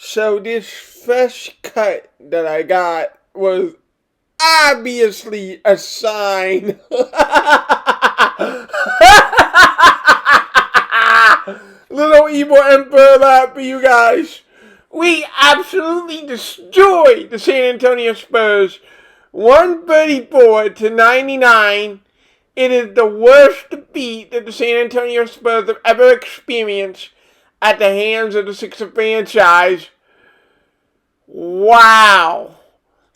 So this fresh cut that I got was obviously a sign. Little evil emperor lap for you guys. We absolutely destroyed the San Antonio Spurs 134-99. It is the worst defeat that the San Antonio Spurs have ever experienced at the hands of the Sixer franchise. Wow.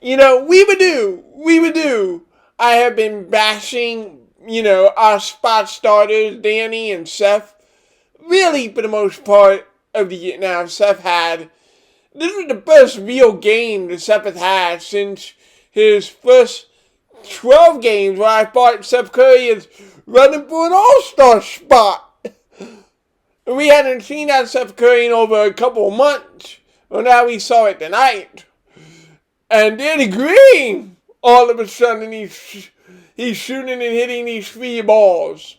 We would do. I have been bashing, our spot starters, Danny and Seth, really for the most part of the year now. This was the first real game that Seth has had since his first 12 games where I thought Seth Curry is running for an all-star spot. We hadn't seen that Seth Curry in over a couple of months. Well, now we saw it tonight. And Danny Green, all of a sudden, he's shooting and hitting these free balls.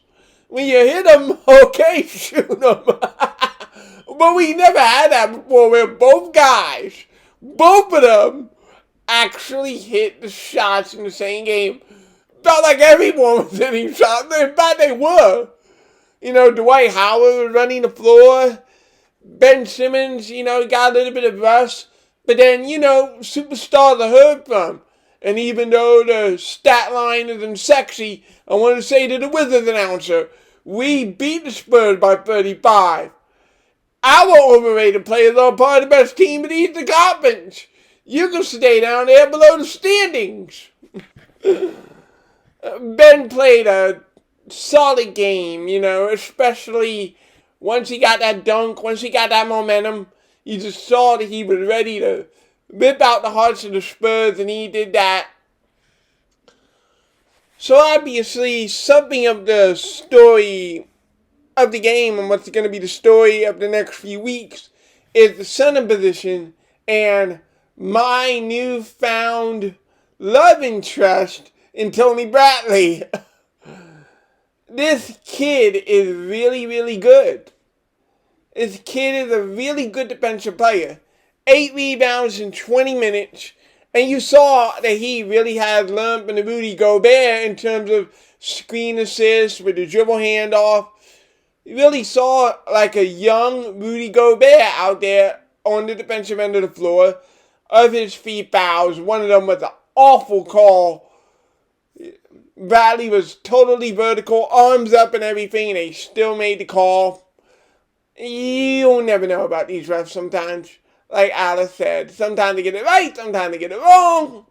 When you hit them, okay, shoot them. But we never had that before where both of them, actually hit the shots in the same game. Felt like everyone was hitting shots. In fact, they were. Dwight Howard was running the floor. Ben Simmons, got a little bit of rust. But then, superstars I heard from. And even though the stat line isn't sexy, I want to say to the Wizards announcer, we beat the Spurs by 35. Our overrated players are part of the best team in the Eastern Conference. You can stay down there below the standings. Ben played a solid game, especially once he got that dunk, once he got that momentum. You just saw that he was ready to rip out the hearts of the Spurs, and he did that. So obviously, something of the story of the game and what's going to be the story of the next few weeks is the center position and my newfound love interest in Tony Bradley. This kid is really, really good. This kid is a really good defensive player. 8 rebounds in 20 minutes. And you saw that he really has learned from the Rudy Gobert in terms of screen assists with the dribble handoff. You really saw like a young Rudy Gobert out there on the defensive end of the floor. Of his 3 fouls, one of them was an awful call. Bradley was totally vertical, arms up and everything, and they still made the call. You'll never know about these refs sometimes. Like Alice said, sometimes they get it right, sometimes they get it wrong.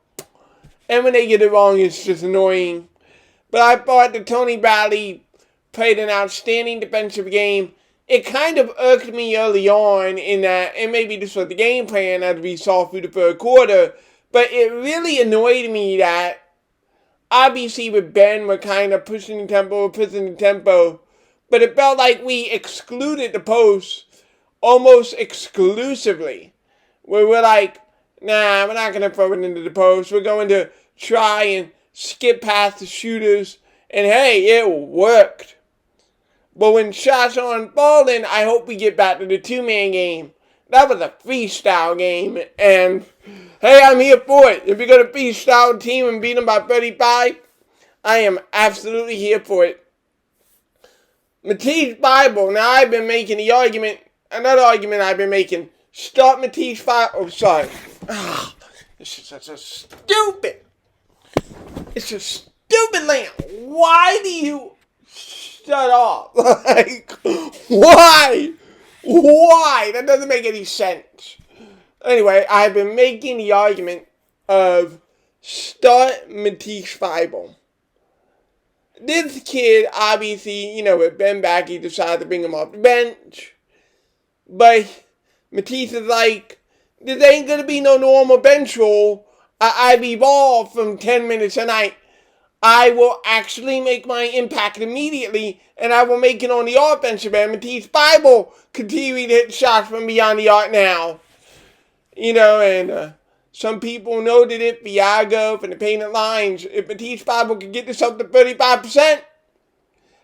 And when they get it wrong, it's just annoying. But I thought that Tony Bradley played an outstanding defensive game. It kind of irked me early on in that, and maybe this was the game plan as we saw through the third quarter, but it really annoyed me that obviously with Ben, we're kind of pushing the tempo, but it felt like we excluded the post almost exclusively. Where we're like, nah, we're not going to throw it into the post. We're going to try and skip past the shooters. And hey, it worked. But when shots aren't falling, I hope we get back to the two-man game. That was a freestyle game. And hey, I'm here for it. If you're going to freestyle a team and beat them by 35, I am absolutely here for it. Matisse Bible. Now, I've been making the argument. Another argument I've been making. Start Matisse Bible. Oh, sorry. This is such a stupid. It's a stupid lamp. Why do you shut off? Like, why? Why? That doesn't make any sense. Anyway, I've been making the argument of start Mattise Thybulle. This kid, obviously, with Ben back, he decided to bring him off the bench. But Matisse is like, this ain't going to be no normal bench role. I've evolved from 10 minutes a night. I will actually make my impact immediately, and I will make it on the offensive end. Matisse Bible continue to hit shots from beyond the arc now. And some people noted it, Viago, from the painted lines. If Matisse Bible could get this up to 35%,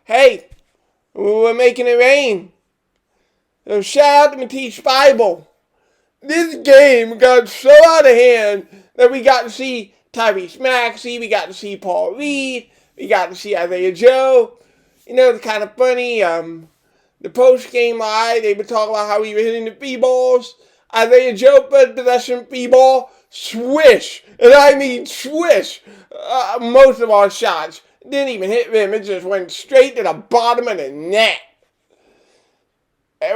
hey, we're making it rain. So shout out to Mattise Bible. This game got so out of hand that we got to see Tyrese Maxey, we got to see Paul Reed, we got to see Isaiah Joe. You know, it's kind of funny. The post-game live, they were talking about how we were hitting the free balls. Isaiah Joe put possession free ball, swish, and I mean swish. Most of our shots didn't even hit rim; it just went straight to the bottom of the net.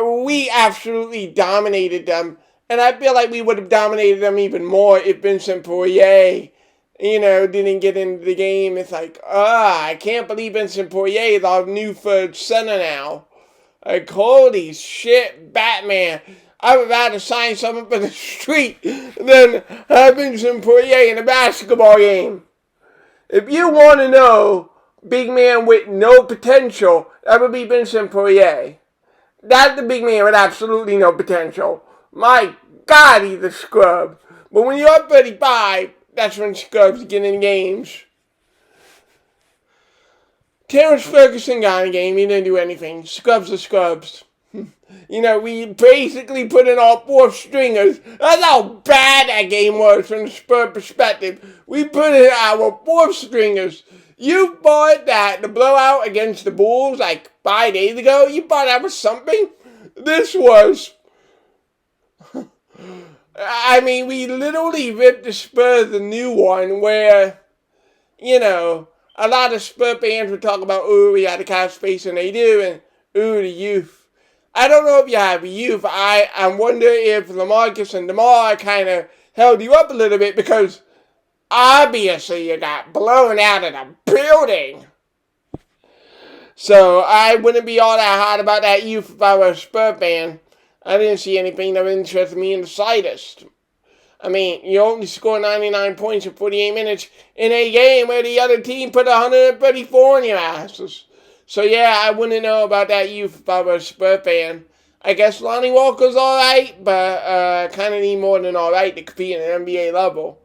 We absolutely dominated them. And I feel like we would have dominated them even more if Vincent Poirier, didn't get into the game. It's like, I can't believe Vincent Poirier is our new third center now. Like, holy shit, Batman. I would rather sign someone for the street than have Vincent Poirier in a basketball game. If you want to know big man with no potential, that would be Vincent Poirier. That's the big man with absolutely no potential. My God, he's a scrub. But when you're up 35, that's when scrubs get in games. Terrence Ferguson got in a game. He didn't do anything. Scrubs are scrubs. We basically put in our fourth stringers. That's how bad that game was from the Spurs perspective. We put in our fourth stringers. You thought that the blowout against the Bulls like 5 days ago, you thought that was something? This was... I mean, we literally ripped the Spurs a new one where, a lot of Spurs fans would talk about, we had the cap space and they do, and the youth. I don't know if you have youth. I wonder if LaMarcus and DeMar kind of held you up a little bit because obviously you got blown out of the building. So I wouldn't be all that hot about that youth if I was a Spurs fan. I didn't see anything that interested me in the slightest. I mean, you only scored 99 points in 48 minutes in a game where the other team put 134 on your asses. So yeah, I wouldn't know about that youth if I was a Spurs fan. I guess Lonnie Walker's alright, but kind of need more than alright to compete at an NBA level.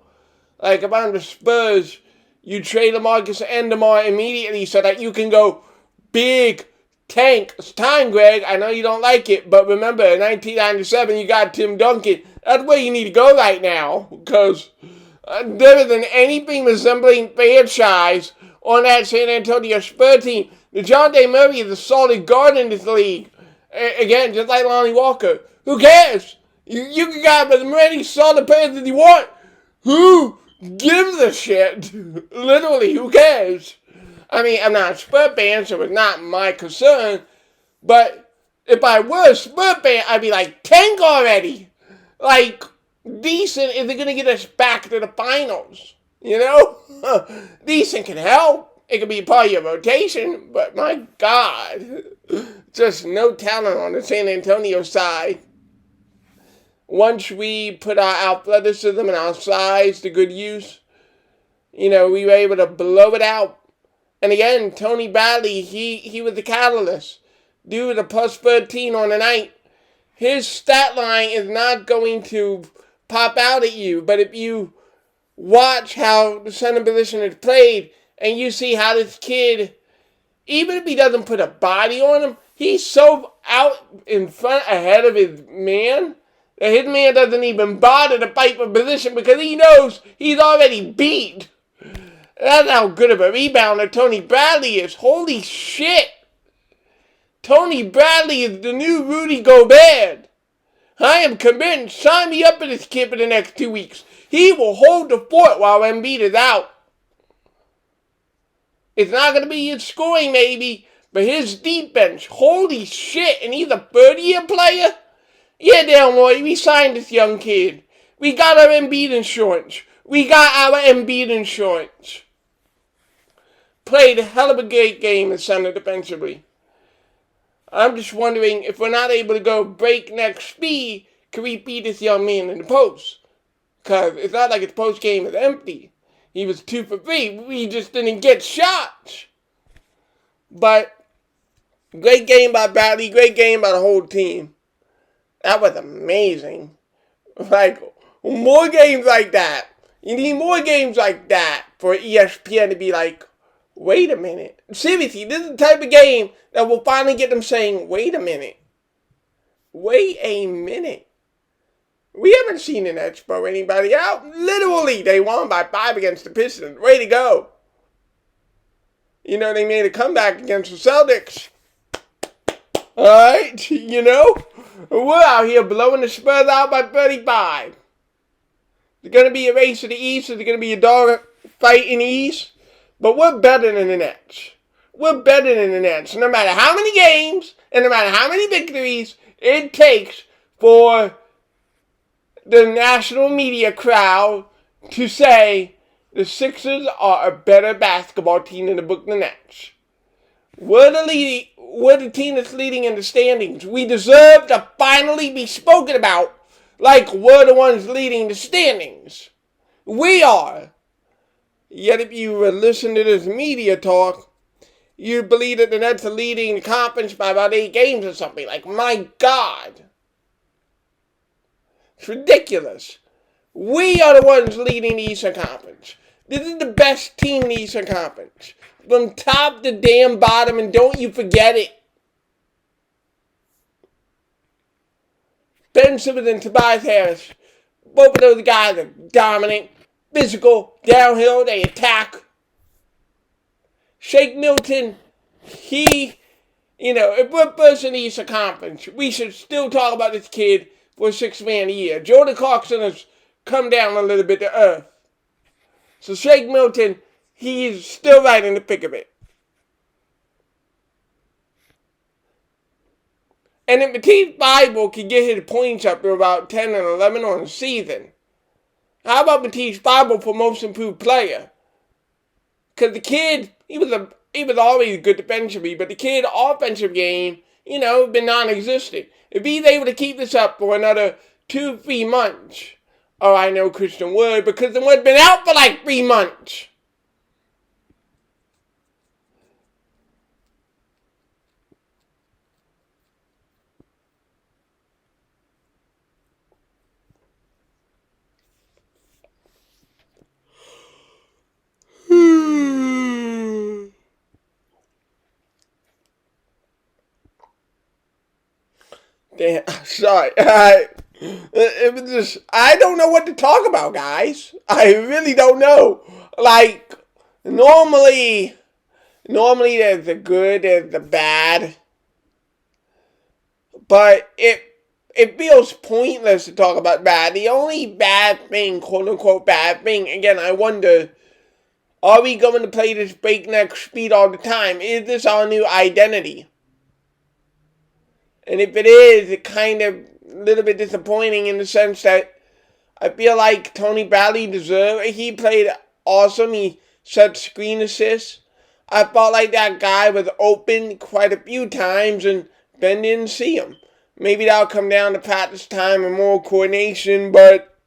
Like, if I'm the Spurs, you trade LaMarcus and DeMar immediately so that you can go big tank. It's time, Greg. I know you don't like it, but remember, in 1997, you got Tim Duncan. That's where you need to go right now, because there isn't anything resembling franchise on that San Antonio Spurs team. DeJounte Murray is a solid guard in this league. Again, just like Lonnie Walker. Who cares? You can have as many solid players as you want. Who gives a shit? Literally, who cares? I mean, I'm not a Spurs fan, so it's not my concern. But if I were a Spurs fan, I'd be like, tank already. Like, decent isn't going to get us back to the finals. Decent can help. It could be part of your rotation, but my God. Just no talent on the San Antonio side. Once we put our athleticism and our size to good use, we were able to blow it out. And again, Tony Bradley, he was the catalyst. Dude with a plus 13 on the night. His stat line is not going to pop out at you. But if you watch how the center position is played, and you see how this kid, even if he doesn't put a body on him, he's so out in front ahead of his man that his man doesn't even bother to fight for position because he knows he's already beat. That's how good of a rebounder Tony Bradley is. Holy shit. Tony Bradley is the new Rudy Gobert. I am convinced. Sign me up for this kid for the next 2 weeks. He will hold the fort while Embiid is out. It's not going to be his scoring, maybe, but his defense. Holy shit. And he's a 30-year player? Yeah, damn boy. We signed this young kid. We got our Embiid insurance. Played a hell of a great game in center defensively. I'm just wondering if we're not able to go breakneck speed, can we beat this young man in the post? Because it's not like his post game is empty. He was 2 for 3. We just didn't get shots. But great game by Bradley. Great game by the whole team. That was amazing. Like, more games like that. You need more games like that for ESPN to be like, wait a minute. Seriously, this is the type of game that will finally get them saying, wait a minute. Wait a minute. We haven't seen the Nets blow anybody out. Literally, they won by 5 against the Pistons. Way to go. You know, they made a comeback against the Celtics. Alright, you know? We're out here blowing the Spurs out by 35. There's going to be a race to the East. There's going to be a dog fight in the East. But we're better than the Nets. We're better than the Nets. No matter how many games and no matter how many victories it takes for the national media crowd to say the Sixers are a better basketball team than the Brooklyn Nets. We're the team that's leading in the standings. We deserve to finally be spoken about like we're the ones leading the standings. We are. Yet if you listen to this media talk, you believe that the Nets are leading the conference by about 8 games or something. Like, my God. It's ridiculous. We are the ones leading the Eastern Conference. This is the best team in the Eastern Conference. From top to damn bottom, and don't you forget it. Ben Simmons and Tobias Harris. Both of those guys are dominant, physical, downhill, they attack. Shake Milton, if we're first in the Eastern Conference, we should still talk about this kid for a 6th man a year. Jordan Clarkson has come down a little bit to earth. So Shake Milton, he's still right in the thick of it. And if Mattise Bible can get his points up to about 10 and 11 on the season, how about Mattise Bible for most improved player? Because the kid, he was always good defensively, but the kid offensive game, been non-existent. If he's able to keep this up for another 2-3 months, I know Christian Wood, but Christian Wood's been out for like 3 months. Damn, sorry. It was just, I don't know what to talk about, guys. I really don't know. Like, normally there's the good, there's the bad. But it feels pointless to talk about bad. The only bad thing, quote unquote bad thing, again, I wonder, are we going to play this breakneck speed all the time? Is this our new identity? And if it is, it kind of a little bit disappointing in the sense that I feel like Tony Bradley deserved it. He played awesome. He set screen assists. I felt like that guy was open quite a few times and Ben didn't see him. Maybe that'll come down to practice time and more coordination, but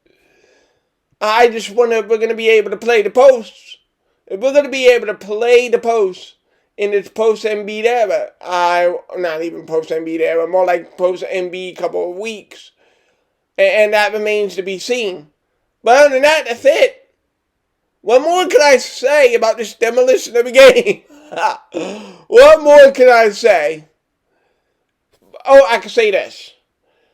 I just wonder if we're going to be able to play the posts. If we're going to be able to play the posts in this post-Embiid era, not even post-Embiid era, more like post-Embiid couple of weeks. And that remains to be seen. But other than that, that's it. What more can I say about this demolition of the game? What more can I say? Oh, I can say this.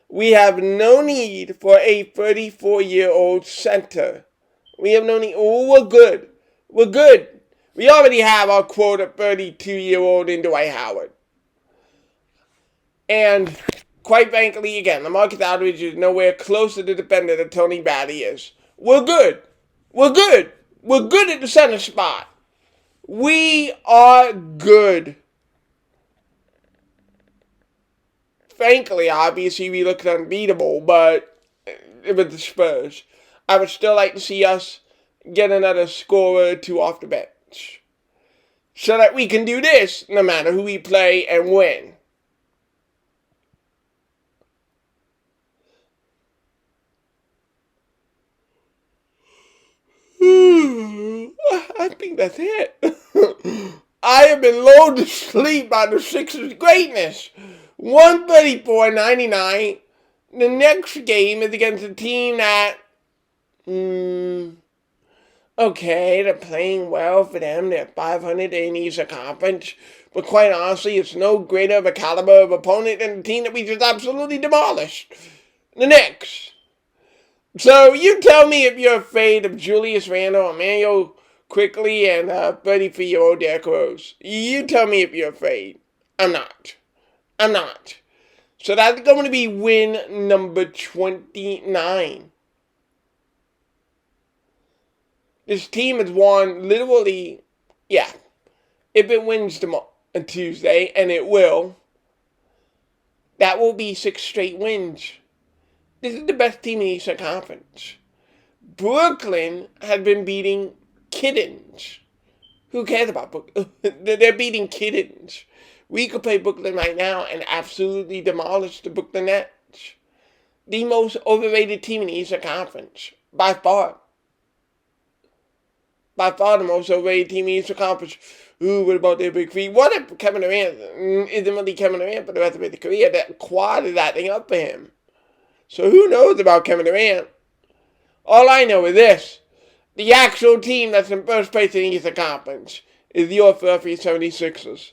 We have no need for a 34-year-old center. We have no need. Oh, we're good. We're good. We already have our quote of 32-year-old in Dwight Howard. And quite frankly, again, LaMarcus Aldridge is nowhere close to the defender that Tony Bradley is. We're good. We're good. We're good at the center spot. We are good. Frankly, obviously, we looked unbeatable, but it was the Spurs. I would still like to see us get another scorer or two off the bench, so that we can do this no matter who we play and win. I think that's it. I have been lulled to sleep by the Sixers' greatness. 134-99. The next game is against a team that, okay, they're playing well for them. They're 500 in the Eastern Conference. But quite honestly, it's no greater of a caliber of opponent than the team that we just absolutely demolished. The Knicks. So you tell me if you're afraid of Julius Randle, Emmanuel Quickly, and 33-year-old Derrick Rose. You tell me if you're afraid. I'm not. I'm not. So that's going to be win number 29. This team has won literally, if it wins on Tuesday, and it will, that will be 6 straight wins. This is the best team in the Eastern Conference. Brooklyn has been beating kittens. Who cares about Brooklyn? They're beating kittens. We could play Brooklyn right now and absolutely demolish the Brooklyn Nets. The most overrated team in the Eastern Conference. By far. By far the most overrated team in the Eastern Conference. Ooh, what about their big feet? What if Kevin Durant isn't really Kevin Durant for the rest of his career? That quad is acting up for him. So who knows about Kevin Durant? All I know is this. The actual team that's in first place in the Eastern Conference is your Philadelphia 76ers.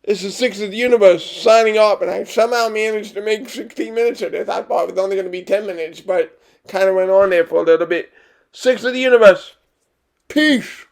It's the Sixers universe signing off, and I somehow managed to make 16 minutes of this. I thought it was only going to be 10 minutes, but kind of went on there for a little bit. Sixers universe. Peace.